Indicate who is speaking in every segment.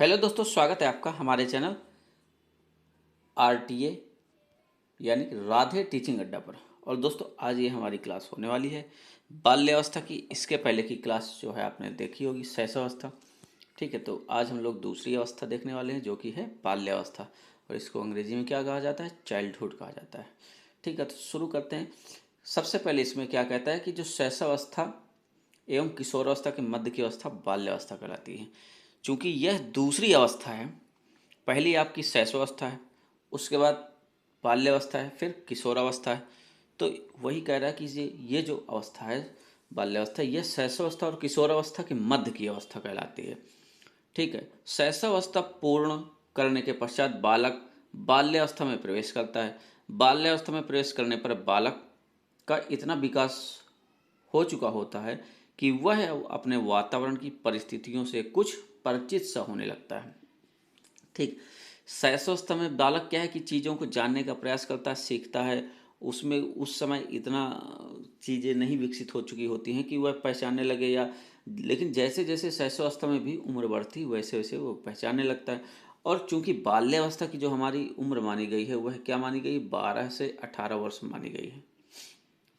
Speaker 1: Hello दोस्तों, स्वागत है आपका हमारे चैनल आरटीए यानी कि राधे टीचिंग अड्डा पर। और दोस्तों, आज ये हमारी क्लास होने वाली है बाल्यावस्था की। इसके पहले की क्लास जो है आपने देखी होगी शैशवावस्था। ठीक है, तो आज हम लोग दूसरी अवस्था देखने वाले हैं जो कि है बाल्यावस्था, और इसको अंग्रेजी में क्या कहा जाता है? चाइल्डहुड कहा जाता है। ठीक है, तो शुरू करते हैं। सबसे पहले इसमें क्या कहता है कि जो शैशवावस्था एवं किशोरावस्था के मध्य की अवस्था बाल्यावस्था कहलाती है। चूंकि यह दूसरी अवस्था है, पहली आपकी शैशवावस्था है, उसके बाद बाल्यावस्था है, फिर किशोरावस्था है। तो वही कह रहा है कि ये जो अवस्था है बाल्यावस्था, यह शैशवावस्था और किशोरावस्था के मध्य की अवस्था कहलाती है। ठीक है, शैशवावस्था पूर्ण करने के पश्चात बालक बाल्यावस्था में प्रवेश करता है। बाल्यावस्था में प्रवेश करने पर बालक का इतना विकास हो चुका होता है कि वह अपने वातावरण की परिस्थितियों से कुछ परिचित सा होने लगता है। ठीक, शैशवावस्था में बालक क्या है कि चीज़ों को जानने का प्रयास करता है, सीखता है। उसमें उस समय इतना चीज़ें नहीं विकसित हो चुकी होती हैं कि वह पहचानने लगे, या लेकिन जैसे जैसे शैशवावस्था में भी उम्र बढ़ती वैसे वैसे वो पहचानने लगता है। और चूंकि बाल्यावस्था की जो हमारी उम्र मानी गई है वह क्या मानी गई? 12 से 18 वर्ष मानी गई है।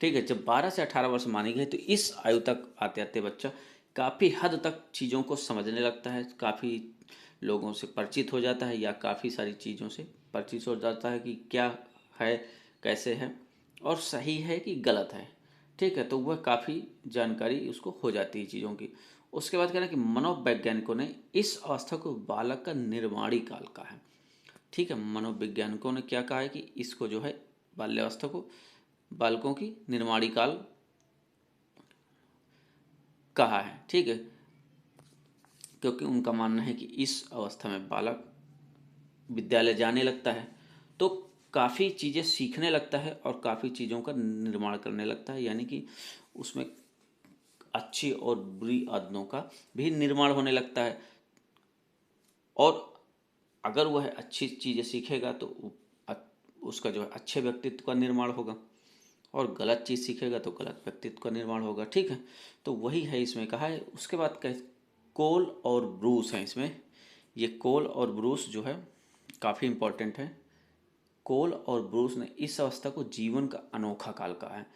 Speaker 1: ठीक है, जब 12 से 18 वर्ष मानी गई तो इस आयु तक आते आते बच्चा काफ़ी हद तक चीज़ों को समझने लगता है, काफ़ी लोगों से परिचित हो जाता है, या काफ़ी सारी चीज़ों से परिचित हो जाता है कि क्या है, कैसे है, और सही है कि गलत है। ठीक है, तो वह काफ़ी जानकारी उसको हो जाती है चीज़ों की। उसके बाद कह रहे हैं कि मनोवैज्ञानिकों ने इस अवस्था को बालक का निर्माणी काल कहा है। ठीक है, मनोवैज्ञानिकों ने क्या कहा है कि इसको जो है बाल्यावस्था को बालकों की निर्माणी काल कहा है। ठीक है, क्योंकि उनका मानना है कि इस अवस्था में बालक विद्यालय जाने लगता है तो काफ़ी चीज़ें सीखने लगता है और काफ़ी चीज़ों का निर्माण करने लगता है, यानी कि उसमें अच्छी और बुरी आदतों का भी निर्माण होने लगता है। और अगर वह अच्छी चीज़ें सीखेगा तो उसका जो है अच्छे व्यक्तित्व का निर्माण होगा, और गलत चीज़ सीखेगा तो गलत व्यक्तित्व का निर्माण होगा। ठीक है, तो वही है इसमें कहा है। उसके बाद कोल और ब्रूस हैं इसमें। ये कोल और ब्रूस जो है काफ़ी इम्पोर्टेंट है। कोल और ब्रूस ने इस अवस्था को जीवन का अनोखा काल कहा है।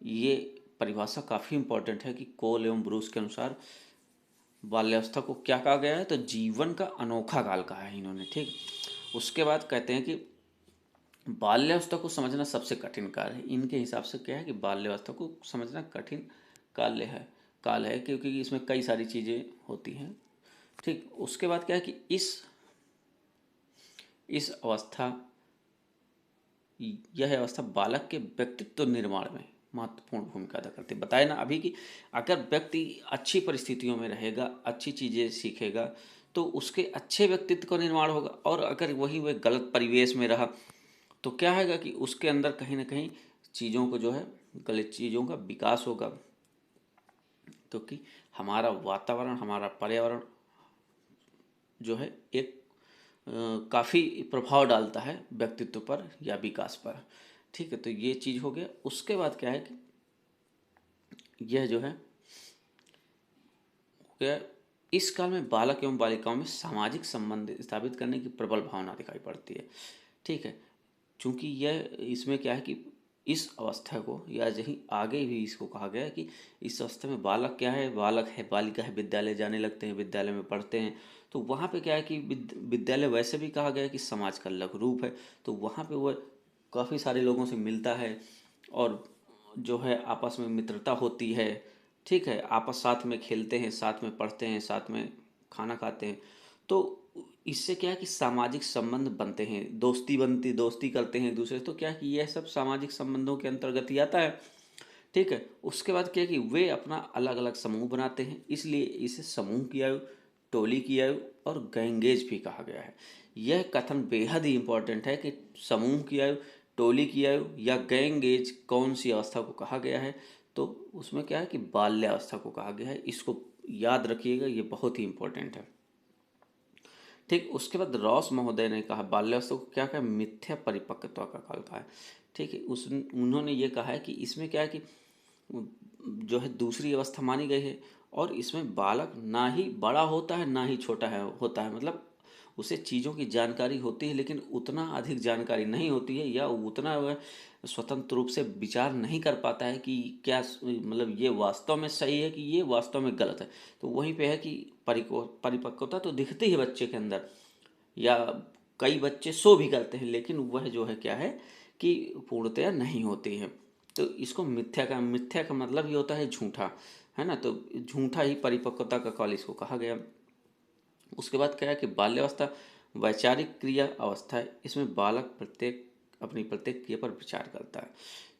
Speaker 1: ये परिभाषा काफ़ी इम्पोर्टेंट है कि कोल एवं ब्रूस के अनुसार बाल्यावस्था को क्या कहा गया है? तो जीवन का अनोखा काल कहा है इन्होंने। ठीक, उसके बाद कहते हैं कि बाल्यावस्था को समझना सबसे कठिन काल है। इनके हिसाब से क्या है कि बाल्यावस्था को समझना कठिन काल है क्योंकि इसमें कई सारी चीज़ें होती हैं। ठीक, उसके बाद क्या है कि इस अवस्था यह अवस्था बालक के व्यक्तित्व निर्माण में महत्वपूर्ण भूमिका अदा करती है। बताए ना अभी कि अगर व्यक्ति अच्छी परिस्थितियों में रहेगा, अच्छी चीज़ें सीखेगा, तो उसके अच्छे व्यक्तित्व का निर्माण होगा। और अगर वह गलत परिवेश में रहा तो क्या होगा कि उसके अंदर कहीं ना कहीं चीज़ों को जो है गलत चीज़ों का विकास होगा। क्योंकि हमारा वातावरण, हमारा पर्यावरण जो है एक काफ़ी प्रभाव डालता है व्यक्तित्व पर या विकास पर। ठीक है, तो ये चीज़ हो गया। उसके बाद क्या है कि यह जो है क्या, इस काल में बालक एवं बालिकाओं में सामाजिक संबंध स्थापित करने की प्रबल भावना दिखाई पड़ती है। ठीक है, चूंकि यह इसमें क्या है कि इस अवस्था को, या यही आगे भी इसको कहा गया है कि इस अवस्था में बालक क्या है, बालक है, बालिका है, विद्यालय जाने लगते हैं, विद्यालय में पढ़ते हैं। तो वहाँ पे क्या है कि विद्यालय वैसे भी कहा गया है कि समाज का लघु रूप है। तो वहाँ पे वह काफ़ी सारे लोगों से मिलता है, और जो है आपस में मित्रता होती है। ठीक है, आपस साथ में खेलते हैं, साथ में पढ़ते हैं, साथ में खाना खाते हैं। तो इससे क्या है कि सामाजिक संबंध बनते हैं, दोस्ती करते हैं एक दूसरे से। तो क्या है कि यह सब सामाजिक संबंधों के अंतर्गत ही आता है। ठीक है, उसके बाद क्या है कि वे अपना अलग अलग समूह बनाते हैं, इसलिए इसे समूह की आयु, टोली की आयु और गैंगेज भी कहा गया है। यह कथन बेहद ही इंपॉर्टेंट है कि समूह की आयु, टोली की आयु या गैंगेज कौन सी अवस्था को कहा गया है? तो उसमें क्या है कि बाल्यावस्था को कहा गया है। इसको याद रखिएगा, ये बहुत ही इंपॉर्टेंट है। ठीक, उसके बाद रॉस महोदय ने कहा बाल्यावस्था को क्या कहा? मिथ्या परिपक्वता का काल कहा है। ठीक है, उन्होंने ये कहा है कि इसमें क्या है कि जो है दूसरी अवस्था मानी गई है, और इसमें बालक ना ही बड़ा होता है ना ही छोटा है होता है, मतलब उसे चीज़ों की जानकारी होती है लेकिन उतना अधिक जानकारी नहीं होती है, या उतना वह स्वतंत्र रूप से विचार नहीं कर पाता है कि क्या मतलब ये वास्तव में सही है कि ये वास्तव में गलत है। तो वहीं पे है कि परिपक्वता तो दिखती है बच्चे के अंदर, या कई बच्चे सो भी करते हैं लेकिन वह जो है क्या है कि पूर्णतया नहीं होती है। तो इसको मिथ्या का मतलब ही होता है झूठा, है ना। तो झूठा ही परिपक्वता का काल इसको कहा गया। उसके बाद क्या है कि बाल्यावस्था वैचारिक क्रिया अवस्था है। इसमें बालक अपनी प्रत्येक क्रिया पर विचार करता है।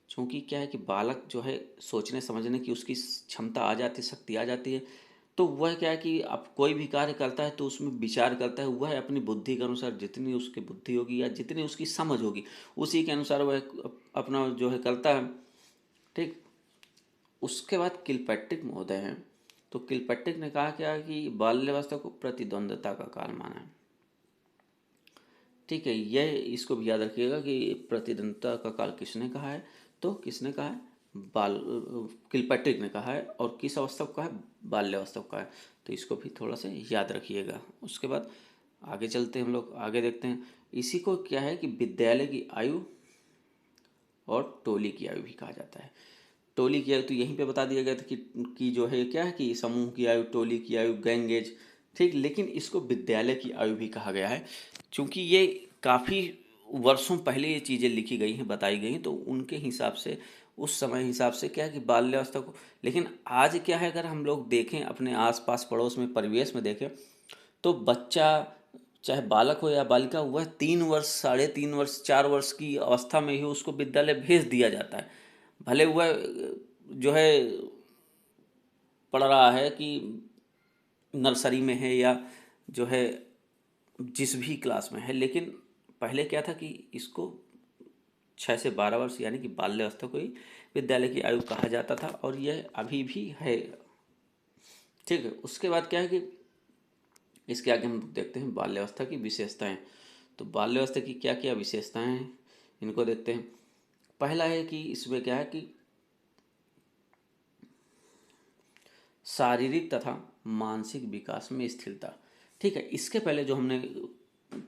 Speaker 1: चूँकि क्या है कि बालक जो है सोचने समझने की उसकी क्षमता आ जाती है, शक्ति आ जाती है, तो वह क्या है कि अब कोई भी कार्य करता है तो उसमें विचार करता है। वह अपनी बुद्धि के अनुसार, जितनी उसकी बुद्धि होगी या जितनी उसकी समझ होगी, उसी के अनुसार वह अपना जो है करता है। ठीक। उसके बाद किलपैट्रिक महोदय हैं। तो किलपैट्रिक ने कहा क्या कि बाल्यावस्था को प्रतिद्वंद्विता का काल माना है। ठीक है, यह इसको भी याद रखिएगा कि प्रतिद्वंद्विता का काल किसने कहा है, तो किसने कहा है, बाल किलपैट्रिक ने कहा है। और किस अवस्था को कहा है, बाल्यावस्था को कहा है। तो इसको भी थोड़ा सा याद रखिएगा। उसके बाद आगे चलते हैं, हम लोग आगे देखते हैं। इसी को क्या है कि विद्यालय की आयु और टोली की आयु भी कहा जाता है। टोली की आयु तो यहीं पे बता दिया गया था कि जो है क्या है कि समूह की आयु, टोली की आयु, गैंग एज। ठीक, लेकिन इसको विद्यालय की आयु भी कहा गया है। क्योंकि ये काफ़ी वर्षों पहले ये चीज़ें लिखी गई हैं, बताई गई हैं, तो उनके हिसाब से, उस समय हिसाब से क्या है कि बाल्यावस्था को। लेकिन आज क्या है, अगर हम लोग देखें अपने आसपास पड़ोस में, परिवेश में देखें, तो बच्चा चाहे बालक हो या बालिका, वह 3 वर्ष, 3.5 वर्ष, 4 वर्ष की अवस्था में ही उसको विद्यालय भेज दिया जाता है। भले वह जो है पढ़ रहा है कि नर्सरी में है या जो है जिस भी क्लास में है, लेकिन पहले क्या था कि इसको 6 से 12 वर्ष यानी कि बाल्यावस्था को ही विद्यालय की आयु कहा जाता था, और यह अभी भी है। ठीक है। उसके बाद क्या है कि इसके आगे हम देखते हैं बाल्यावस्था की विशेषताएं। तो बाल्यावस्था की क्या क्या विशेषताएं हैं, इनको देखते हैं। पहला है कि इसमें क्या है कि शारीरिक तथा मानसिक विकास में स्थिरता। ठीक है, इसके पहले जो हमने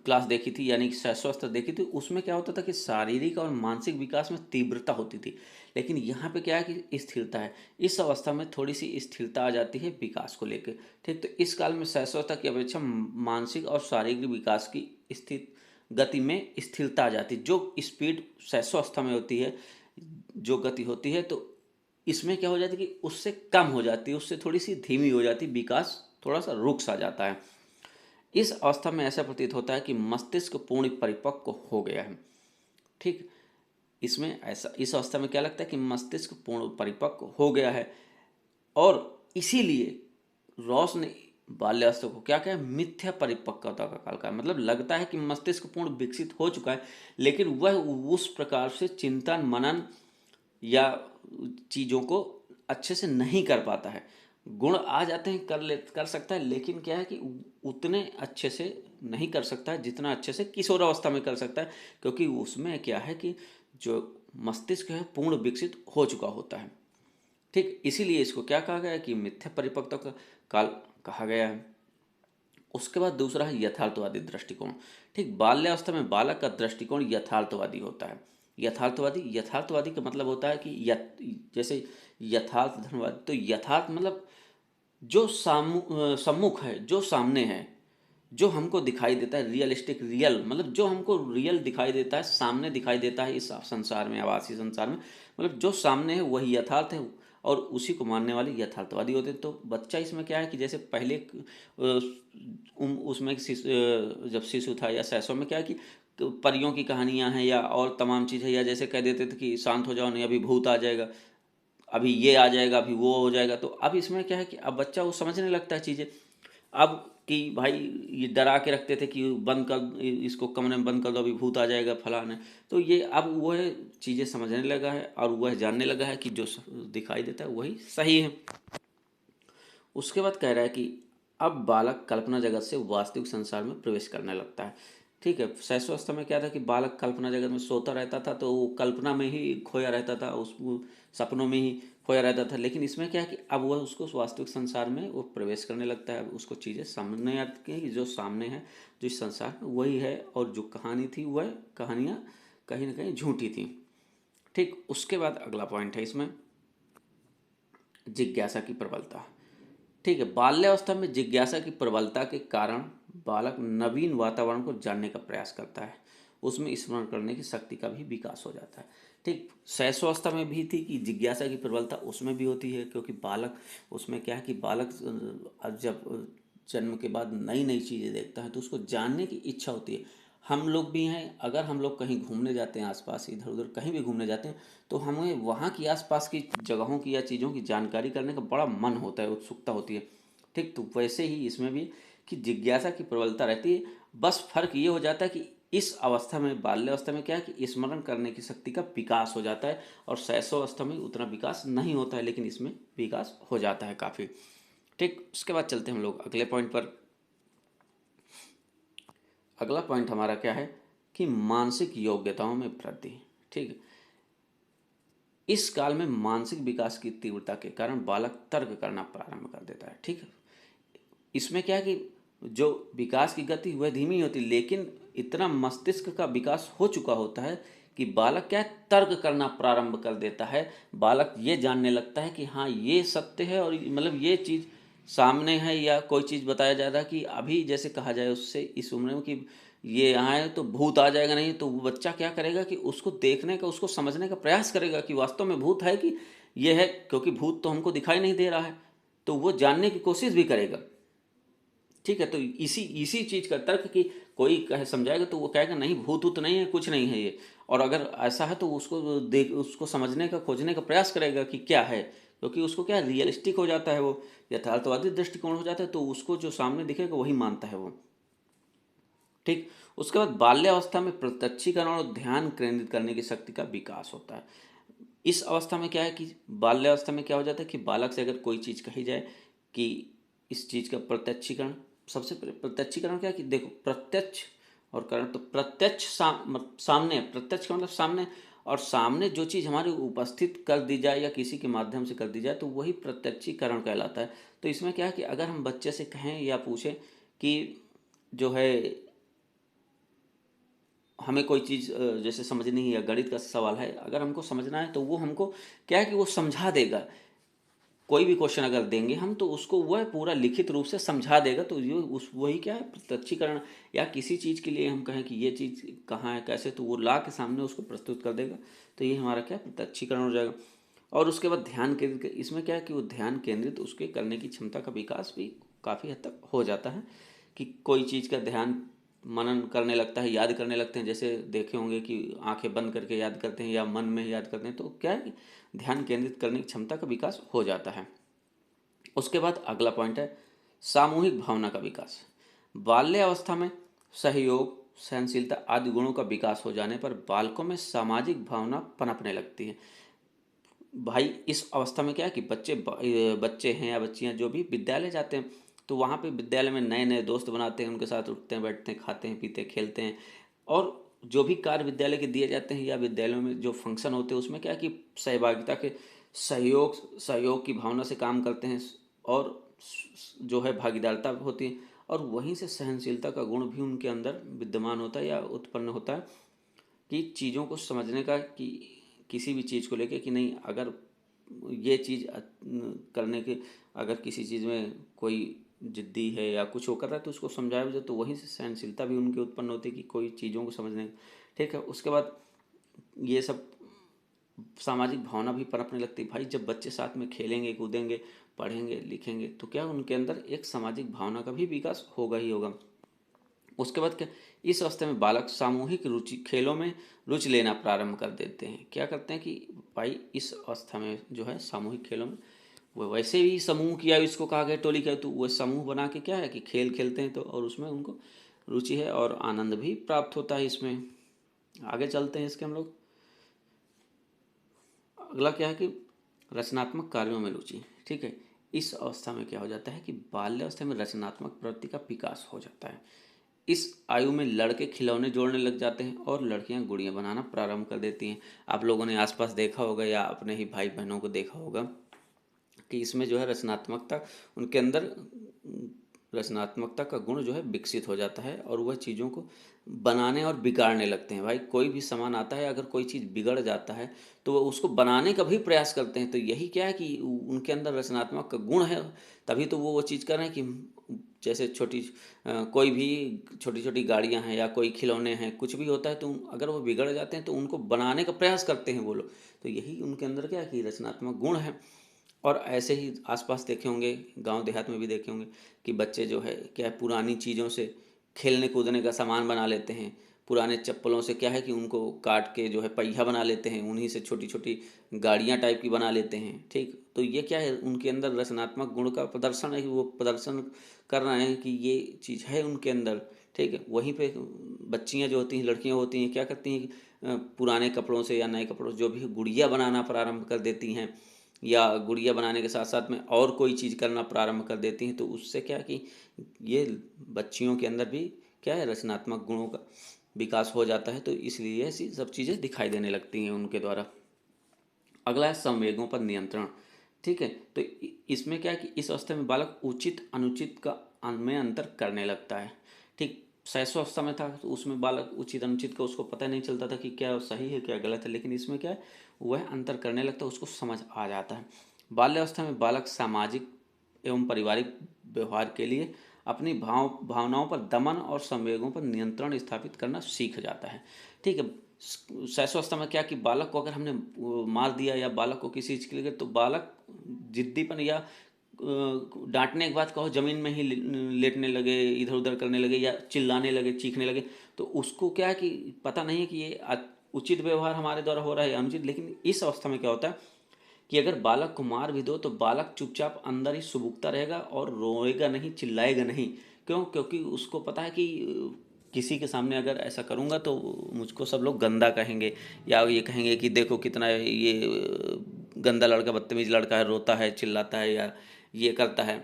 Speaker 1: क्लास देखी थी यानी कि शैशवावस्था देखी थी, उसमें क्या होता था कि शारीरिक और मानसिक विकास में तीव्रता होती थी। लेकिन यहाँ पे क्या है कि स्थिरता है। इस अवस्था में थोड़ी सी स्थिरता आ जाती है विकास को लेकर। ठीक, तो इस काल में शैशवावस्था की अपेक्षा मानसिक और शारीरिक विकास की स्थित गति में स्थिरता आ जाती है। जो स्पीड शैशवावस्था में होती है, जो गति होती है, तो इसमें क्या हो जाती है कि उससे कम हो जाती है, उससे थोड़ी सी धीमी हो जाती है, विकास थोड़ा सा रुक सा जाता है। इस अवस्था में ऐसा प्रतीत होता है कि मस्तिष्क पूर्ण परिपक्व हो गया है। ठीक, इसमें ऐसा, इस अवस्था में क्या लगता है कि मस्तिष्क पूर्ण परिपक्व हो गया है। और इसीलिए रॉस ने बाल्यावस्था को क्या कहा, मिथ्या परिपक्वता का काल कहा। मतलब लगता है कि मस्तिष्क पूर्ण विकसित हो चुका है, लेकिन वह उस प्रकार से चिंतन मनन या चीज़ों को अच्छे से नहीं कर पाता है। गुण आ जाते हैं, कर सकता है, लेकिन क्या है कि उतने अच्छे से नहीं कर सकता है जितना अच्छे से किशोर अवस्था में कर सकता है। क्योंकि उसमें क्या है कि जो मस्तिष्क है पूर्ण विकसित हो चुका होता है। ठीक, इसीलिए इसको क्या कहा गया है कि मिथ्या परिपक्वता का काल कहा गया है। उसके बाद दूसरा है यथार्थवादी दृष्टिकोण। ठीक, बाल्यावस्था में बालक का दृष्टिकोण यथार्थवादी होता है। यथार्थवादी का मतलब होता है कि जैसे यथार्थ धर्मवादी, तो यथार्थ मतलब जो सम्मुख है, जो सामने है, जो हमको दिखाई देता है, रियलिस्टिक, रियल मतलब जो हमको रियल दिखाई देता है, सामने दिखाई देता है इस संसार में, आभासी संसार में, मतलब जो सामने है वही यथार्थ है, और उसी को मानने वाले यथार्थवादी होते हैं। तो बच्चा इसमें क्या है कि जैसे पहले उसमें जब शिशु था या शैशव में क्या है कि परियों की कहानियां हैं या और तमाम चीज़ें, या जैसे कह देते थे कि शांत हो जाओ, नहीं अभी भूत आ जाएगा, अभी ये आ जाएगा, अभी वो हो जाएगा। तो अब इसमें क्या है कि अब बच्चा वो समझने लगता है चीज़ें। अब कि भाई ये डरा के रखते थे कि बंद कर, इसको कमरे में बंद कर दो, अभी भूत आ जाएगा फलाना। तो ये अब वह चीज़ें समझने लगा है और वह जानने लगा है कि जो दिखाई देता है वही सही है। उसके बाद कह रहा है कि अब बालक कल्पना जगत से वास्तविक संसार में प्रवेश करने लगता है। ठीक है, शैशवावस्था में क्या था कि बालक कल्पना जगत में सोता रहता था, तो वो कल्पना में ही खोया रहता था, उस सपनों में ही। खोया रहता था। लेकिन इसमें क्या है कि अब वह उसको वास्तविक संसार में वो प्रवेश करने लगता है, अब उसको चीज़ें सामने आती हैं कि जो सामने है, जो इस संसार में वही है, और जो कहानी थी वह कहानियाँ कहीं ना कहीं झूठी थी। ठीक, उसके बाद अगला पॉइंट है इसमें जिज्ञासा की प्रबलता। ठीक है, बाल्यावस्था में जिज्ञासा की प्रबलता के कारण बालक नवीन वातावरण को जानने का प्रयास करता है, उसमें स्मरण करने की शक्ति का भी विकास हो जाता है। ठीक, शैशवावस्था में भी थी कि जिज्ञासा की प्रबलता उसमें भी होती है, क्योंकि बालक उसमें क्या है कि बालक जब जन्म के बाद नई नई चीज़ें देखता है तो उसको जानने की इच्छा होती है। हम लोग भी हैं, अगर हम लोग कहीं घूमने जाते हैं, आसपास इधर उधर कहीं भी घूमने जाते हैं, तो हमें वहाँ की आसपास की जगहों की या चीज़ों की जानकारी करने का बड़ा मन होता है, उत्सुकता होती है। ठीक, तो वैसे ही इसमें भी कि जिज्ञासा की प्रबलता रहती है। बस फर्क ये हो जाता है कि इस अवस्था में, बाल्यावस्था में क्या है कि स्मरण करने की शक्ति का विकास हो जाता है, और शैशवावस्था में उतना विकास नहीं होता है, लेकिन इसमें विकास हो जाता है काफ़ी। ठीक, उसके बाद चलते हैं हम लोग अगले पॉइंट पर। अगला पॉइंट हमारा क्या है कि मानसिक योग्यताओं में वृद्धि। ठीक है, इस काल में मानसिक विकास की तीव्रता के कारण बालक तर्क करना प्रारंभ कर देता है। ठीक है, इसमें क्या है कि जो विकास की गति वह धीमी होती, लेकिन इतना मस्तिष्क का विकास हो चुका होता है कि बालक क्या है, तर्क करना प्रारंभ कर देता है। बालक ये जानने लगता है कि हाँ ये सत्य है, और मतलब ये चीज़ सामने है, या कोई चीज़ बताया जा रहा है कि अभी जैसे कहा जाए उससे इस उम्र में कि ये यहाँ है तो भूत आ जाएगा, नहीं तो वो बच्चा क्या करेगा कि उसको देखने का, उसको समझने का प्रयास करेगा कि वास्तव में भूत है कि ये है, क्योंकि भूत तो हमको दिखाई नहीं दे रहा है, तो वो जानने की कोशिश भी करेगा। ठीक है, तो इसी इसी चीज का तर्क कि कोई कहे समझाएगा तो वो कहेगा नहीं भूत उत नहीं है, कुछ नहीं है ये, और अगर ऐसा है तो उसको देख, उसको समझने का, खोजने का प्रयास करेगा कि क्या है, क्योंकि उसको क्या रियलिस्टिक हो जाता है, वो यथार्थवादी दृष्टिकोण हो जाता है, तो उसको जो सामने दिखेगा वही मानता है वो। ठीक, उसके बाद बाल्यावस्था में प्रत्यक्षीकरण और ध्यान केंद्रित करने की शक्ति का विकास होता है। इस अवस्था में क्या है कि बाल्यावस्था में क्या हो जाता है कि बालक से अगर कोई चीज़ कही जाए कि इस चीज़ का प्रत्यक्षीकरण, सबसे पहले प्रत्यक्षीकरण क्या है कि देखो प्रत्यक्ष और करण, तो प्रत्यक्ष सामने, प्रत्यक्ष का मतलब सामने, और सामने जो चीज़ हमारी उपस्थित कर दी जाए या किसी के माध्यम से कर दी जाए तो वही प्रत्यक्षीकरण कहलाता है। तो इसमें क्या है कि अगर हम बच्चे से कहें या पूछें कि जो है हमें कोई चीज़ जैसे समझनी है या गणित का सवाल है, अगर हमको समझना है तो वो हमको क्या है कि वो समझा देगा। कोई भी क्वेश्चन अगर देंगे हम तो उसको वह पूरा लिखित रूप से समझा देगा, तो ये उस वही क्या है प्रत्यक्षीकरण। या किसी चीज़ के लिए हम कहें कि ये चीज़ कहाँ है कैसे, तो वो ला के सामने उसको प्रस्तुत कर देगा, तो ये हमारा क्या प्रत्यक्षीकरण हो जाएगा। और उसके बाद ध्यान केंद्रित, इसमें क्या है कि वो ध्यान केंद्रित उसके करने की क्षमता का विकास भी काफ़ी हद तक हो जाता है, कि कोई चीज़ का ध्यान मनन करने लगता है, याद करने लगते हैं, जैसे देखे होंगे कि आंखें बंद करके याद करते हैं या मन में याद करते हैं, तो क्या है कि ध्यान केंद्रित करने की क्षमता का विकास हो जाता है। उसके बाद अगला पॉइंट है सामूहिक भावना का विकास। बाल्यावस्था में सहयोग, सहनशीलता आदि गुणों का विकास हो जाने पर बालकों में सामाजिक भावना पनपने लगती है। भाई इस अवस्था में क्या है कि बच्चे हैं या बच्चियां जो भी विद्यालय जाते हैं, तो वहाँ पे विद्यालय में नए नए दोस्त बनाते हैं, उनके साथ उठते हैं, बैठते हैं, खाते हैं, पीते हैं, खेलते हैं, और जो भी कार्य विद्यालय के दिए जाते हैं या विद्यालयों में जो फंक्शन होते हैं उसमें क्या है कि सहभागिता के, सहयोग सहयोग की भावना से काम करते हैं, और जो है भागीदारता होती है, और वहीं से सहनशीलता का गुण भी उनके अंदर विद्यमान होता है या उत्पन्न होता है, कि चीज़ों को समझने का, कि किसी भी चीज़ को लेके कि नहीं, अगर ये चीज़ करने के, अगर किसी चीज़ में कोई जिद्दी है या कुछ वो कर रहा है तो उसको समझाया जाए, तो वहीं से सहनशीलता भी उनके उत्पन्न होती है कि कोई चीज़ों को समझने। ठीक है, उसके बाद ये सब सामाजिक भावना भी पनपने लगती है। भाई जब बच्चे साथ में खेलेंगे, कूदेंगे, पढ़ेंगे, लिखेंगे, तो क्या उनके अंदर एक सामाजिक भावना का भी विकास होगा ही होगा। उसके बाद क्या, इस अवस्था में बालक सामूहिक रुचि खेलों में रुचि लेना प्रारंभ कर देते हैं। क्या करते हैं कि भाई इस अवस्था में जो है सामूहिक खेलों में, वो वैसे भी समूह किया, इसको कहा गया टोली किया, तो वो समूह बना के क्या है कि खेल खेलते हैं, तो और उसमें उनको रुचि है और आनंद भी प्राप्त होता है इसमें। आगे चलते हैं इसके हम लोग। अगला क्या है कि रचनात्मक कार्यों में रुचि। ठीक है, इस अवस्था में क्या हो जाता है कि बाल्यावस्था में रचनात्मक प्रवृत्ति का विकास हो जाता है। इस आयु में लड़के खिलौने जोड़ने लग जाते हैं और लड़कियां गुड़ियां बनाना प्रारंभ कर देती हैं। आप लोगों ने आसपास देखा होगा या अपने ही भाई बहनों को देखा होगा कि इसमें जो है रचनात्मकता उनके अंदर रचनात्मकता का गुण जो है विकसित हो जाता है और वह चीज़ों को बनाने और बिगाड़ने लगते हैं। भाई कोई भी सामान आता है, अगर कोई चीज़ बिगड़ जाता है तो वो उसको बनाने का भी प्रयास करते हैं। तो यही क्या है कि उनके अंदर रचनात्मक का गुण है, तभी तो वो चीज़ कर रहे हैं कि जैसे कोई भी छोटी छोटी गाड़ियां हैं या कोई खिलौने हैं, कुछ भी होता है तो अगर वो बिगड़ जाते हैं तो उनको बनाने का प्रयास करते हैं वो लोग। तो यही उनके अंदर क्या है कि रचनात्मक गुण है। और ऐसे ही आसपास देखे होंगे, गांव देहात में भी देखे होंगे कि बच्चे जो है क्या है पुरानी चीज़ों से खेलने कूदने का सामान बना लेते हैं। पुराने चप्पलों से क्या है कि उनको काट के जो है पहिया बना लेते हैं, उन्हीं से छोटी छोटी गाड़ियाँ टाइप की बना लेते हैं। ठीक, तो ये क्या है उनके अंदर रचनात्मक गुण का प्रदर्शन है कि वो प्रदर्शन कर रहे हैं कि ये चीज़ है उनके अंदर। ठीक है, वहीं पे बच्चियाँ जो होती हैं, लड़कियाँ होती हैं, क्या करती हैं कि पुराने कपड़ों से या नए कपड़ों से जो भी गुड़िया बनाना प्रारंभ कर देती हैं, या गुड़िया बनाने के साथ साथ में और कोई चीज़ करना प्रारंभ कर देती हैं। तो उससे क्या कि ये बच्चियों के अंदर भी क्या है रचनात्मक गुणों का विकास हो जाता है। तो इसलिए ऐसी सब चीज़ें दिखाई देने लगती हैं उनके द्वारा। अगला है संवेगों पर नियंत्रण। ठीक है, तो इसमें क्या है कि इस अवस्था में बालक उचित अनुचित का में अंतर करने लगता है। ठीक, शैशवावस्था में था तो उसमें बालक उचित अनुचित का उसको पता नहीं चलता था कि क्या सही है क्या गलत है, लेकिन इसमें क्या है वह अंतर करने लगता है, उसको समझ आ जाता है। बाल्यावस्था में बालक सामाजिक एवं पारिवारिक व्यवहार के लिए अपनी भावनाओं पर दमन और संवेगों पर नियंत्रण स्थापित करना सीख जाता है। ठीक है, शैशवावस्था में क्या कि बालक को अगर हमने मार दिया या बालक को किसी चीज़ के लिए तो बालक जिद्दीपन या डांटने के बाद कहो ज़मीन में ही लेटने लगे, इधर उधर करने लगे या चिल्लाने लगे, चीखने लगे, तो उसको क्या है कि पता नहीं है कि ये उचित व्यवहार हमारे द्वारा हो रहा है या अनुचित। लेकिन इस अवस्था में क्या होता है कि अगर बालक को मार भी दो तो बालक चुपचाप अंदर ही सुबुकता रहेगा और रोएगा नहीं, चिल्लाएगा नहीं। क्यों? क्योंकि उसको पता है कि किसी के सामने अगर ऐसा करूँगा तो मुझको सब लोग गंदा कहेंगे, या ये कहेंगे कि देखो कितना ये गंदा लड़का, बदतमीज लड़का है, रोता है, चिल्लाता है या ये करता है।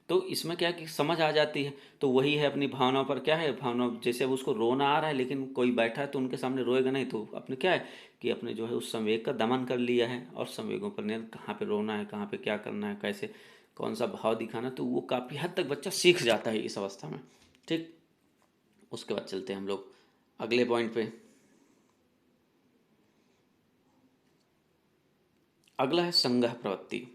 Speaker 1: तो इसमें क्या है कि समझ आ जाती है। तो वही है अपनी भावनाओं पर क्या है, भावना जैसे अब उसको रोना आ रहा है लेकिन कोई बैठा है तो उनके सामने रोएगा नहीं, तो अपने क्या है कि अपने जो है उस संवेग का दमन कर लिया है और संवेगों पर नियंत्रण, कहाँ पे रोना है, कहाँ पे क्या करना है, कैसे कौन सा भाव दिखाना, तो वो काफ़ी हद तक बच्चा सीख जाता है इस अवस्था में। ठीक, उसके बाद चलते हैं हम लोग अगले पॉइंट पे। अगला है संग्रह प्रवृत्ति।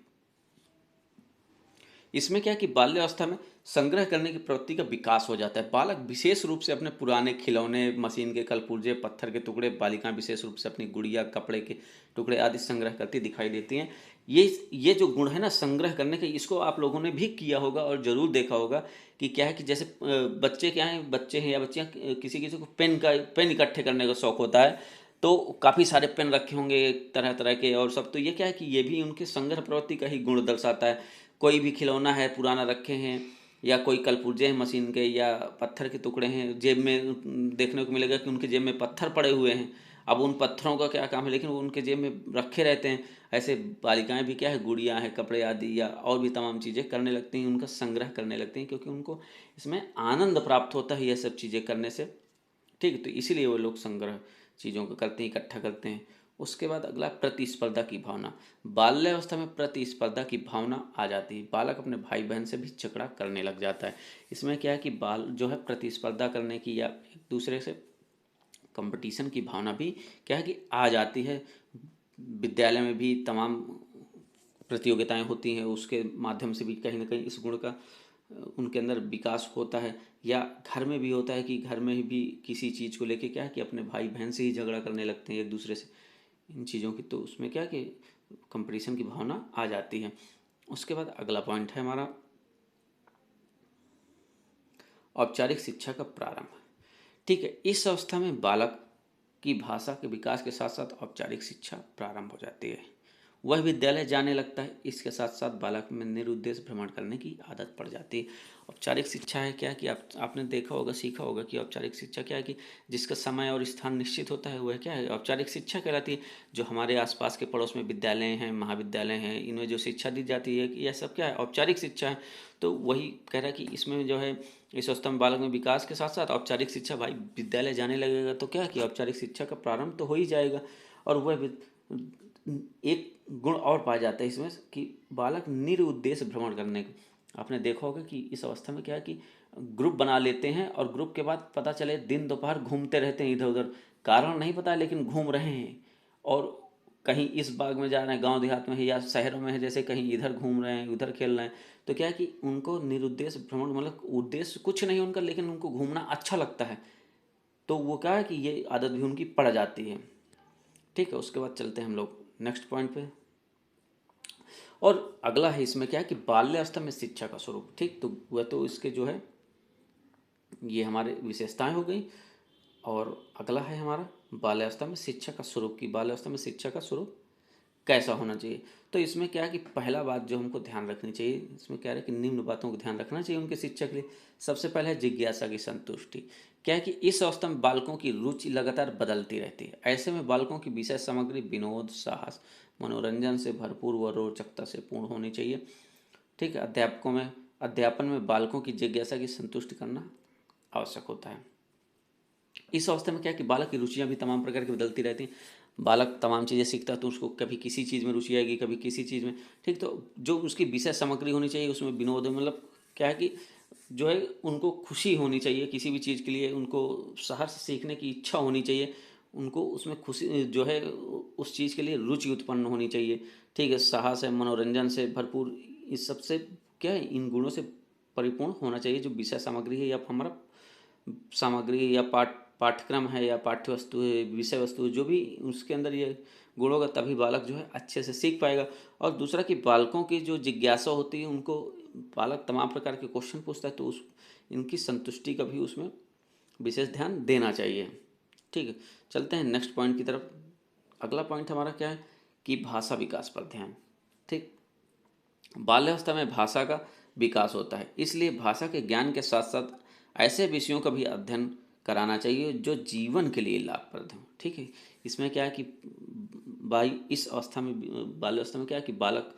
Speaker 1: इसमें क्या है कि बाल्यावस्था में संग्रह करने की प्रवृत्ति का विकास हो जाता है। बालक विशेष रूप से अपने पुराने खिलौने, मशीन के कलपुर्जे, पत्थर के टुकड़े, बालिकाएं विशेष रूप से अपनी गुड़िया, कपड़े के टुकड़े आदि संग्रह करती दिखाई देती हैं। ये जो गुण है ना संग्रह करने के, इसको आप लोगों ने भी किया होगा और ज़रूर देखा होगा कि क्या है कि जैसे बच्चे क्या हैं, बच्चे हैं या बच्चियाँ, किसी किसी को पेन इकट्ठे करने का शौक होता है, तो काफ़ी सारे पेन रखे होंगे तरह तरह के और सब। तो ये क्या है कि ये भी उनके संग्रह प्रवृत्ति का ही गुण दर्शाता है। कोई भी खिलौना है पुराना रखे हैं, या कोई कलपुर्जे हैं मशीन के, या पत्थर के टुकड़े हैं, जेब में देखने को मिलेगा कि उनके जेब में पत्थर पड़े हुए हैं। अब उन पत्थरों का क्या काम है, लेकिन वो उनके जेब में रखे रहते हैं। ऐसे बालिकाएं भी क्या है, गुड़िया हैं, कपड़े आदि या और भी तमाम चीज़ें करने लगती हैं, उनका संग्रह करने लगती हैं, क्योंकि उनको इसमें आनंद प्राप्त होता है ये सब चीज़ें करने से। ठीक, तो इसीलिए वो लोग संग्रह चीज़ों को करते हैं, इकट्ठा करते हैं। उसके बाद अगला प्रतिस्पर्धा की भावना। बाल्यावस्था में प्रतिस्पर्धा की भावना आ जाती है, बालक अपने भाई बहन से भी झगड़ा करने लग जाता है। इसमें क्या है कि बाल जो है प्रतिस्पर्धा करने की या एक दूसरे से कंपटीशन की भावना भी क्या है कि आ जाती है। विद्यालय में भी तमाम प्रतियोगिताएं होती हैं, उसके माध्यम से भी कहीं ना कहीं इस गुण का उनके अंदर विकास होता है। या घर में भी होता है कि घर में भी किसी चीज़ को लेके क्या है कि अपने भाई बहन से ही झगड़ा करने लगते हैं एक दूसरे से इन चीज़ों की, तो उसमें क्या कि कंपटीशन की भावना आ जाती है। उसके बाद अगला पॉइंट है हमारा औपचारिक शिक्षा का प्रारंभ। ठीक है, इस अवस्था में बालक की भाषा के विकास के साथ साथ औपचारिक शिक्षा प्रारंभ हो जाती है। वह विद्यालय जाने लगता है। इसके साथ साथ बालक में निरुद्देश्य भ्रमण करने की आदत पड़ जाती है। औपचारिक शिक्षा है क्या कि आपने देखा होगा, सीखा होगा कि औपचारिक शिक्षा क्या है कि जिसका समय और स्थान निश्चित होता है, वह क्या है, औपचारिक शिक्षा कहलाती है। जो हमारे आसपास के पड़ोस में विद्यालय हैं, महाविद्यालय हैं, इनमें जो शिक्षा दी जाती है, यह सब क्या है, औपचारिक शिक्षा है। तो वही कह रहा है कि इसमें जो है इस अवस्था में बालक में विकास के साथ साथ औपचारिक शिक्षा, भाई विद्यालय जाने लगेगा तो क्या कि औपचारिक शिक्षा का प्रारंभ तो हो ही जाएगा। और वह एक गुण और पाया जाता है इसमें कि बालक निरुद्देश्य भ्रमण करने का। आपने देखा होगा कि इस अवस्था में क्या है कि ग्रुप बना लेते हैं और ग्रुप के बाद पता चले दिन दोपहर घूमते रहते हैं इधर उधर, कारण नहीं पता लेकिन घूम रहे हैं। और कहीं इस बाग में जा रहे हैं, गांव देहात में है या शहरों में है, जैसे कहीं इधर घूम रहे हैं उधर खेल रहे हैं। तो क्या है कि उनको निरुद्देश्य भ्रमण, मतलब उद्देश्य कुछ नहीं उनका, लेकिन उनको घूमना अच्छा लगता है। तो वो क्या है कि ये आदत भी उनकी पड़ जाती है। ठीक है, उसके बाद चलते हैं हम लोग नेक्स्ट पॉइंट पे। और अगला है इसमें क्या है कि बाल्यावस्था में शिक्षा का स्वरूप। ठीक, तो वह तो इसके जो है ये हमारे विशेषताएं हो गई। और अगला है हमारा बाल्यावस्था में शिक्षा का स्वरूप की बाल्यावस्था में शिक्षा का स्वरूप कैसा होना चाहिए। तो इसमें क्या है कि पहला बात जो हमको ध्यान रखनी चाहिए, इसमें क्या है कि निम्न बातों को ध्यान रखना चाहिए उनके शिक्षा के लिए। सबसे पहले है जिज्ञासा की संतुष्टि। क्या है कि इस अवस्था में बालकों की रुचि लगातार बदलती रहती है। ऐसे में बालकों की विषय सामग्री विनोद, साहस, मनोरंजन से भरपूर व रोचकता से पूर्ण होनी चाहिए। ठीक है, अध्यापन में बालकों की जिज्ञासा की संतुष्टि करना आवश्यक होता है। इस अवस्था में क्या है कि बालक की रुचियां भी तमाम प्रकार की बदलती रहती हैं। बालक तमाम चीज़ें सीखता है तो उसको कभी किसी चीज़ में रुचि आएगी, कभी किसी चीज़ में। ठीक, तो जो उसकी विषय सामग्री होनी चाहिए उसमें विनोद, मतलब क्या है कि जो है उनको खुशी होनी चाहिए किसी भी चीज़ के लिए, उनको सहर्ष सीखने की इच्छा होनी चाहिए, उनको उसमें खुशी जो है उस चीज़ के लिए रुचि उत्पन्न होनी चाहिए। ठीक है, साहस है, मनोरंजन से भरपूर, इस सबसे क्या है, इन गुणों से परिपूर्ण होना चाहिए जो विषय सामग्री है या हमारा सामग्री या पाठ्यक्रम है या पाठ्य वस्तु है, विषय वस्तु है, जो भी उसके अंदर ये गुण होगा तभी बालक जो है अच्छे से सीख पाएगा। और दूसरा कि बालकों की जो जिज्ञासा होती है, उनको बालक तमाम प्रकार के क्वेश्चन पूछता है तो उस इनकी संतुष्टि का भी उसमें विशेष ध्यान देना चाहिए। ठीक है, चलते हैं नेक्स्ट पॉइंट की तरफ। अगला पॉइंट हमारा क्या है कि भाषा विकास पर ध्यान। ठीक, बाल्यावस्था में भाषा का विकास होता है, इसलिए भाषा के ज्ञान के साथ साथ ऐसे विषयों का भी अध्ययन कराना चाहिए जो जीवन के लिए लाभप्रद हो। ठीक है, इसमें क्या है कि भाई इस अवस्था में, बाल्यावस्था में क्या है कि बालक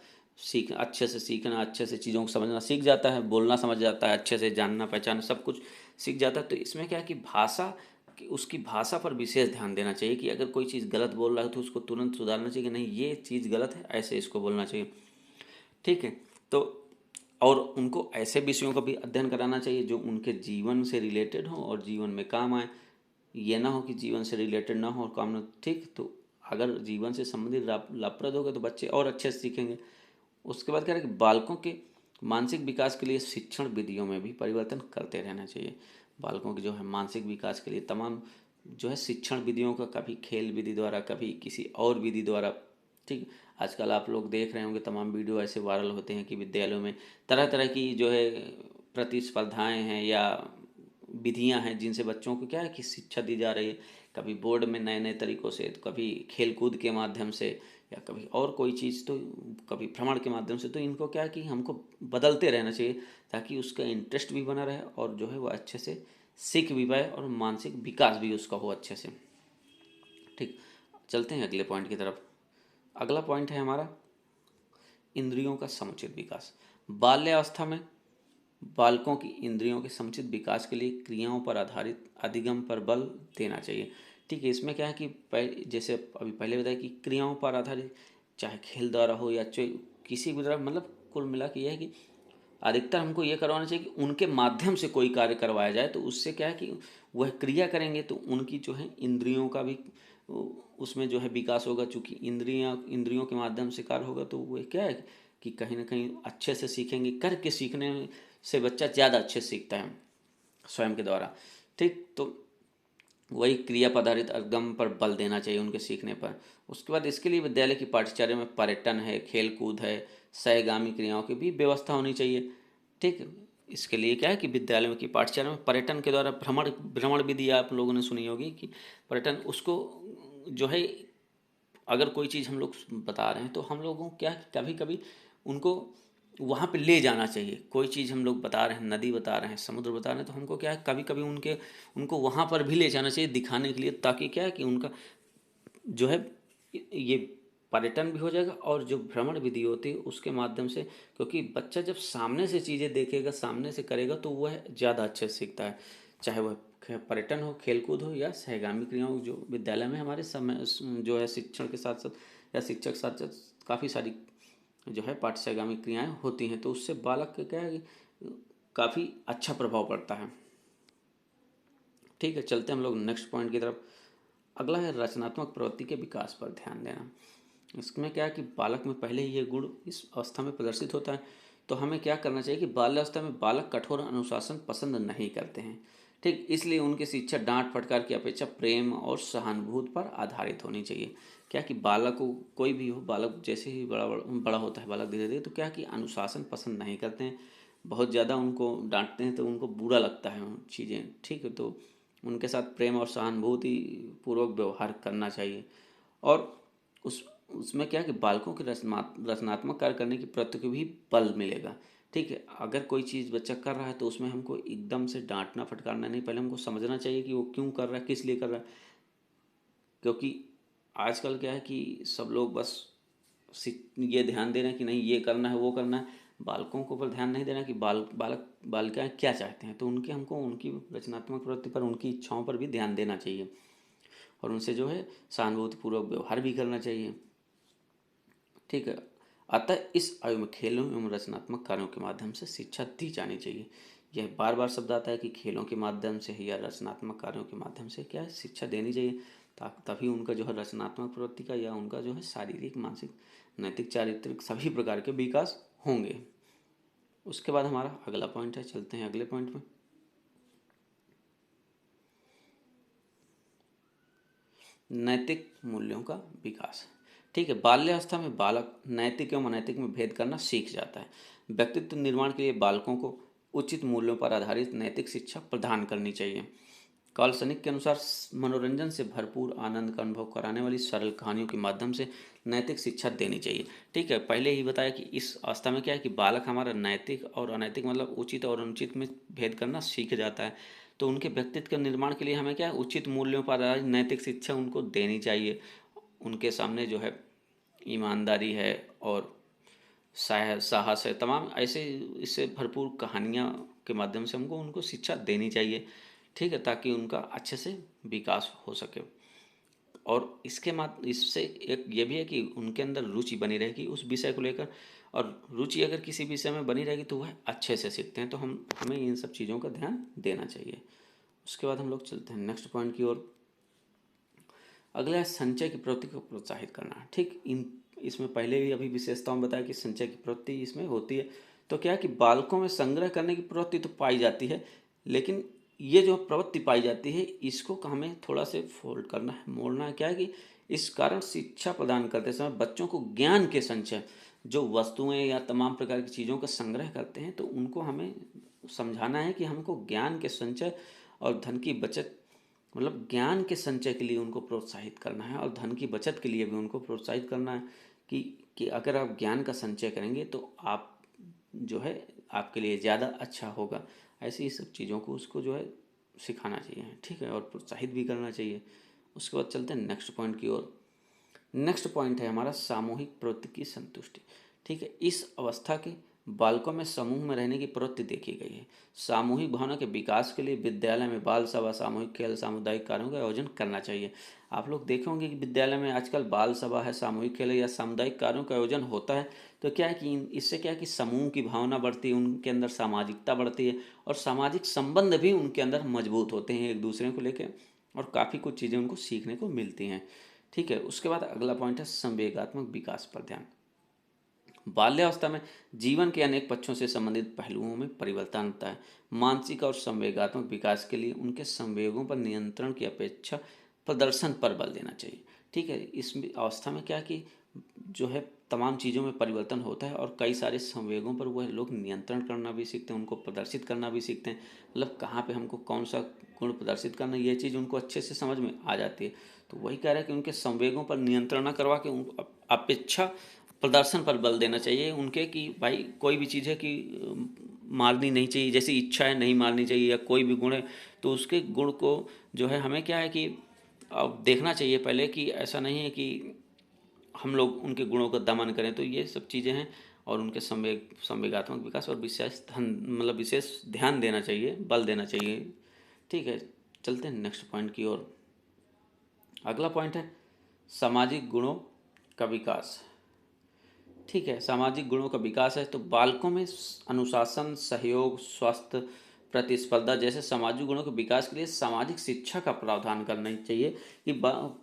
Speaker 1: अच्छे से सीखना, अच्छे से चीज़ों को समझना सीख जाता है, बोलना समझ जाता है, अच्छे से जानना पहचानना सब कुछ सीख जाता है। तो इसमें क्या है कि उसकी भाषा पर विशेष ध्यान देना चाहिए कि अगर कोई चीज़ गलत बोल रहा है तो उसको तुरंत सुधारना चाहिए कि नहीं ये चीज़ गलत है, ऐसे इसको बोलना चाहिए। ठीक है, तो और उनको ऐसे विषयों का भी अध्ययन कराना चाहिए जो उनके जीवन से रिलेटेड हो और जीवन में काम आए। ये ना हो कि जीवन से रिलेटेड ना हो और काम ना। ठीक, तो अगर जीवन से संबंधित लाभप्रद होगा तो बच्चे और अच्छे से सीखेंगे। उसके बाद क्या है कि बालकों के मानसिक विकास के लिए शिक्षण विधियों में भी परिवर्तन करते रहना चाहिए। बालकों के जो है मानसिक विकास के लिए तमाम जो है शिक्षण विधियों का, कभी खेल विधि द्वारा, कभी किसी और विधि द्वारा। ठीक, आजकल आप लोग देख रहे होंगे तमाम वीडियो ऐसे वायरल होते हैं कि विद्यालयों में तरह तरह की जो है प्रतिस्पर्धाएं हैं या विधियां हैं जिनसे बच्चों को क्या है कि शिक्षा दी जा रही है। कभी बोर्ड में नए नए तरीक़ों से, तो कभी खेल कूद के माध्यम से, या कभी और कोई चीज़, तो कभी भ्रमण के माध्यम से। तो इनको क्या है कि हमको बदलते रहना चाहिए ताकि उसका इंटरेस्ट भी बना रहे और जो है वो अच्छे से सीख भी पाए और मानसिक विकास भी उसका हो अच्छे से। ठीक, चलते हैं अगले पॉइंट की तरफ। अगला पॉइंट है हमारा इंद्रियों का समुचित विकास। बाल्यावस्था में बालकों की इंद्रियों के समुचित विकास के लिए क्रियाओं पर आधारित अधिगम पर बल देना चाहिए। ठीक है, इसमें क्या है कि जैसे अभी पहले बताया कि क्रियाओं पर आधारित, चाहे खेल द्वारा हो या चाहे किसी भी तरह, मतलब कुल मिला के यह है कि अधिकतर हमको ये करवाना चाहिए कि उनके माध्यम से कोई कार्य करवाया जाए। तो उससे क्या है कि वह क्रिया करेंगे तो उनकी जो है इंद्रियों का भी उसमें जो है विकास होगा। चूँकि इंद्रियों के माध्यम से कार्य होगा तो वह क्या है कि कहीं ना कहीं अच्छे से सीखेंगे। करके सीखने से बच्चा ज़्यादा अच्छे से सीखता है स्वयं के द्वारा। ठीक, तो वही क्रिया पर आधारित अधिगम पर बल देना चाहिए उनके सीखने पर। उसके बाद इसके लिए विद्यालय की पाठ्यचर्या में पर्यटन है, खेल कूद है, सहगामी क्रियाओं की भी व्यवस्था होनी चाहिए। ठीक, इसके लिए क्या है कि विद्यालयों की पाठ्यचर्या में पर्यटन के द्वारा भ्रमण भ्रमण विधि आप लोगों ने सुनी होगी कि पर्यटन उसको जो है अगर कोई चीज़ हम लोग बता रहे हैं तो हम लोगों को क्या कभी कभी उनको वहाँ पे ले जाना चाहिए। कोई चीज़ हम लोग बता रहे हैं, नदी बता रहे हैं, समुद्र बता रहे हैं, तो हमको क्या है कभी कभी उनको वहाँ पर भी ले जाना चाहिए दिखाने के लिए, ताकि क्या है कि उनका जो है ये पर्यटन भी हो जाएगा और जो भ्रमण विधि होती है उसके माध्यम से, क्योंकि बच्चा जब सामने से चीज़ें देखेगा, सामने से करेगा, तो वह ज़्यादा अच्छे से सीखता है। चाहे वह पर्यटन हो, खेलकूद हो या सहगामी क्रिया हो। जो विद्यालय में हमारे समय जो है शिक्षण के साथ साथ या शिक्षक साथ साथ काफ़ी सारी जो है पाठ्य सहगामी क्रियाएँ होती हैं, तो उससे बालक का क्या है कि काफ़ी अच्छा प्रभाव पड़ता है। ठीक है, चलते हम लोग नेक्स्ट पॉइंट की तरफ। अगला है रचनात्मक प्रवृत्ति के विकास पर ध्यान देना। इसमें क्या है कि बालक में पहले ही ये गुण इस अवस्था में प्रदर्शित होता है, तो हमें क्या करना चाहिए कि बाल्यावस्था में बालक कठोर अनुशासन पसंद नहीं करते हैं। ठीक, इसलिए उनकी शिक्षा डांट फटकार की अपेक्षा प्रेम और सहानुभूति पर आधारित होनी चाहिए। क्या कि बालक को कोई भी हो, बालक जैसे ही बड़ा होता है बालक धीरे धीरे, तो क्या कि अनुशासन पसंद नहीं करते हैं। बहुत ज़्यादा उनको डांटते हैं तो उनको बुरा लगता है उन चीज़ें। ठीक है, तो उनके साथ प्रेम और सहानुभूति पूर्वक व्यवहार करना चाहिए। और उस उसमें क्या है कि बालकों के रचनात्मक कार्य करने की प्रवृत्ति को भी बल मिलेगा। ठीक है, अगर कोई चीज़ बच्चा कर रहा है तो उसमें हमको एकदम से डांटना फटकारना नहीं, पहले हमको समझना चाहिए कि वो क्यों कर रहा है, किस लिए कर रहा है। क्योंकि आजकल क्या है कि सब लोग बस ये ध्यान दे रहे हैं कि नहीं ये करना है वो करना है, बालकों के ऊपर ध्यान नहीं देना कि बालिकाएं क्या चाहते हैं। तो हमको उनकी रचनात्मक प्रवृत्ति पर, उनकी इच्छाओं पर भी ध्यान देना चाहिए और उनसे जो है सहानुभूतिपूर्वक व्यवहार भी करना चाहिए। ठीक है, अतः इस आयु में खेलों एवं रचनात्मक कार्यों के माध्यम से शिक्षा दी जानी चाहिए। यह बार बार शब्द आता है कि खेलों के माध्यम से या रचनात्मक कार्यों के माध्यम से क्या है शिक्षा देनी चाहिए, तभी उनका जो है रचनात्मक प्रवृत्ति का या उनका जो है शारीरिक, मानसिक, नैतिक, चारित्रिक सभी प्रकार के विकास होंगे। उसके बाद हमारा अगला पॉइंट है, चलते हैं अगले पॉइंट में। नैतिक मूल्यों का विकास। ठीक है, बाल्यावस्था में बालक नैतिक एवं अनैतिक में भेद करना सीख जाता है। व्यक्तित्व निर्माण के लिए बालकों को उचित मूल्यों पर आधारित नैतिक शिक्षा प्रदान करनी चाहिए। कार्ल सनिक के अनुसार मनोरंजन से भरपूर आनंद का अनुभव कराने वाली सरल कहानियों के माध्यम से नैतिक शिक्षा देनी चाहिए। ठीक है, पहले ही बताया कि इस अवस्था में क्या है कि बालक हमारा नैतिक और अनैतिक मतलब उचित और अनुचित में भेद करना सीख जाता है। तो उनके व्यक्तित्व के निर्माण के लिए हमें क्या है उचित मूल्यों पर आधारित नैतिक शिक्षा उनको देनी चाहिए। उनके सामने जो है ईमानदारी है और साहस है, तमाम ऐसे इससे भरपूर कहानियाँ के माध्यम से हमको उनको शिक्षा देनी चाहिए। ठीक है, ताकि उनका अच्छे से विकास हो सके। और इससे एक ये भी है कि उनके अंदर रुचि बनी रहेगी उस विषय को लेकर, और रुचि अगर किसी विषय में बनी रहेगी तो वह अच्छे से सीखते हैं। तो हमें इन सब चीज़ों का ध्यान देना चाहिए। उसके बाद हम लोग चलते हैं नेक्स्ट पॉइंट की ओर। अगला है संचय की प्रवृत्ति को प्रोत्साहित करना। ठीक, इन इसमें पहले ही अभी विशेषताओं में बताया कि संचय की प्रवृत्ति इसमें होती है। तो क्या है कि बालकों में संग्रह करने की प्रवृत्ति तो पाई जाती है, लेकिन ये जो प्रवृत्ति पाई जाती है इसको हमें थोड़ा से फोल्ड करना है, मोड़ना है। क्या है कि इस कारण शिक्षा प्रदान करते समय बच्चों को ज्ञान के संचय, जो वस्तुएं या तमाम प्रकार की चीज़ों का संग्रह करते हैं, तो उनको हमें समझाना है कि हमको ज्ञान के संचय और धन की बचत, मतलब ज्ञान के संचय के लिए उनको प्रोत्साहित करना है और धन की बचत के लिए भी उनको प्रोत्साहित करना है कि अगर आप ज्ञान का संचय करेंगे तो आप जो है आपके लिए ज़्यादा अच्छा होगा। ऐसी सब चीज़ों को उसको जो है सिखाना चाहिए। ठीक है, और प्रोत्साहित भी करना चाहिए। उसके बाद चलते हैं नेक्स्ट पॉइंट की ओर। नेक्स्ट पॉइंट है हमारा सामूहिक प्रवृत्ति की संतुष्टि। ठीक है, इस अवस्था के बालकों में समूह में रहने की प्रवृत्ति देखी गई है। सामूहिक भावना के विकास के लिए विद्यालय में बाल सभा, सामूहिक खेल, सामुदायिक कार्यों का आयोजन करना चाहिए। आप लोग देखे होंगे कि विद्यालय में आजकल बाल सभा है, सामूहिक खेल है या सामुदायिक कार्यों का आयोजन होता है। तो क्या है कि इससे क्या है कि समूह की भावना बढ़ती है, उनके अंदर सामाजिकता बढ़ती है और सामाजिक संबंध भी उनके अंदर मजबूत होते हैं एक दूसरे को लेकर, और काफ़ी कुछ चीज़ें उनको सीखने को मिलती हैं। ठीक है, उसके बाद अगला पॉइंट है संवेगात्मक विकास पर ध्यान। बाल्यावस्था में जीवन के अनेक पक्षों से संबंधित पहलुओं में परिवर्तन आता है। मानसिक और संवेगात्मक विकास के लिए उनके संवेगों पर नियंत्रण की अपेक्षा प्रदर्शन पर बल देना चाहिए। ठीक है, इस अवस्था में क्या कि जो है तमाम चीज़ों में परिवर्तन होता है और कई सारे संवेगों पर वह लोग नियंत्रण करना भी सीखते हैं, उनको प्रदर्शित करना भी सीखते हैं। मतलब कहाँ पे हमको कौन सा गुण प्रदर्शित करना, ये चीज़ उनको अच्छे से समझ में आ जाती है। तो वही कह रहा है कि उनके संवेगों पर नियंत्रण न करवा के उन अपेक्षा प्रदर्शन पर बल देना चाहिए उनके, कि भाई कोई भी चीज़ है कि मारनी नहीं चाहिए, जैसी इच्छा है नहीं मारनी चाहिए, या कोई भी गुण है तो उसके गुण को जो है हमें क्या है कि अब देखना चाहिए पहले, कि ऐसा नहीं है कि हम लोग उनके गुणों का दमन करें। तो ये सब चीज़ें हैं, और उनके संवेगात्मक विकास और विशेष मतलब विशेष ध्यान देना चाहिए, बल देना चाहिए। ठीक है, चलते हैं नेक्स्ट पॉइंट की ओर। अगला पॉइंट है सामाजिक गुणों का विकास। ठीक है, सामाजिक गुणों का विकास है तो बालकों में अनुशासन, सहयोग, स्वास्थ्य, प्रतिस्पर्धा जैसे सामाजिक गुणों के विकास के लिए सामाजिक शिक्षा का प्रावधान करना ही चाहिए, कि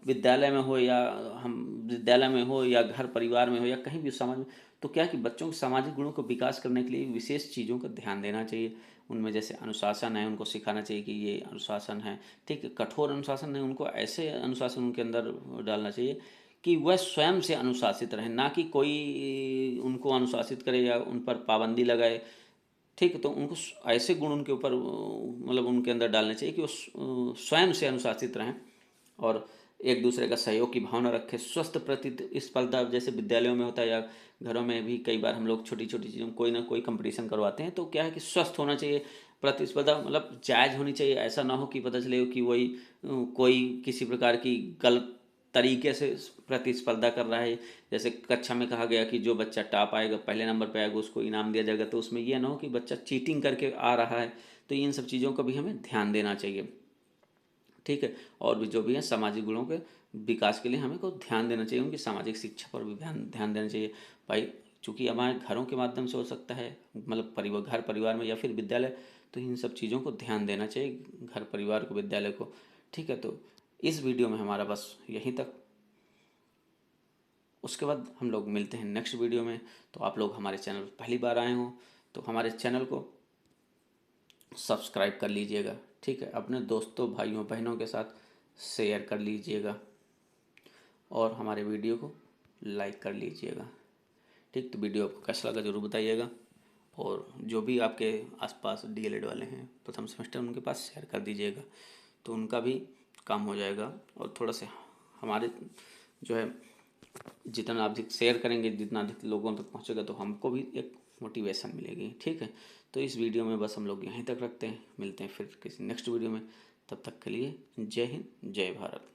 Speaker 1: विद्यालय में हो या हम विद्यालय में हो या घर परिवार में हो या कहीं भी समाज में, तो क्या कि बच्चों के सामाजिक गुणों को विकास करने के लिए विशेष चीज़ों का ध्यान देना चाहिए। उनमें जैसे अनुशासन है, उनको सिखाना चाहिए कि ये अनुशासन है। ठीक है, कठोर अनुशासन नहीं, उनको ऐसे अनुशासन उनके अंदर डालना चाहिए कि वह स्वयं से अनुशासित रहें, ना कि कोई उनको अनुशासित करे या उन पर पाबंदी लगाए। ठीक है, तो उनको ऐसे गुण उनके ऊपर मतलब उनके अंदर डालने चाहिए कि वो स्वयं से अनुशासित रहें, और एक दूसरे का सहयोग की भावना रखें। स्वस्थ प्रतिस्पर्धा जैसे विद्यालयों में होता है, या घरों में भी कई बार हम लोग छोटी छोटी चीज़ों में कोई ना कोई कंपटीशन करवाते हैं, तो क्या है कि स्वस्थ होना चाहिए प्रतिस्पर्धा, मतलब जायज़ होनी चाहिए। ऐसा ना हो कि पता चले कि वही कोई किसी प्रकार की गलत तरीके से प्रतिस्पर्धा कर रहा है। जैसे कक्षा में कहा गया कि जो बच्चा टॉप आएगा, पहले नंबर पे आएगा, उसको इनाम दिया जाएगा, तो उसमें यह ना हो कि बच्चा चीटिंग करके आ रहा है। तो इन सब चीज़ों का भी हमें ध्यान देना चाहिए। ठीक है, और भी जो भी है सामाजिक गुणों के विकास के लिए हमें को ध्यान देना चाहिए, उनकी सामाजिक शिक्षा पर भी ध्यान देना चाहिए भाई। चूँकि हमारे घरों के माध्यम से हो सकता है, मतलब घर परिवार में या फिर विद्यालय, तो इन सब चीज़ों को ध्यान देना चाहिए, घर परिवार को, विद्यालय को। ठीक है, तो इस वीडियो में हमारा बस यहीं तक। उसके बाद हम लोग मिलते हैं नेक्स्ट वीडियो में। तो आप लोग हमारे चैनल पर पहली बार आए हों तो हमारे चैनल को सब्सक्राइब कर लीजिएगा। ठीक है, अपने दोस्तों, भाइयों, बहनों के साथ शेयर कर लीजिएगा, और हमारे वीडियो को लाइक कर लीजिएगा। ठीक, तो वीडियो आपको कैसा लगा ज़रूर बताइएगा, और जो भी आपके आसपास डीएलएड वाले हैं प्रथम सेमेस्टर, उनके पास शेयर कर दीजिएगा, तो उनका भी काम हो जाएगा। और थोड़ा सा हमारे जो है, जितना अधिक शेयर करेंगे, जितना अधिक लोगों तक पहुंचेगा, तो हमको भी एक मोटिवेशन मिलेगी। ठीक है, तो इस वीडियो में बस हम लोग यहीं तक रखते हैं, मिलते हैं फिर किसी नेक्स्ट वीडियो में। तब तक के लिए जय हिंद, जय भारत।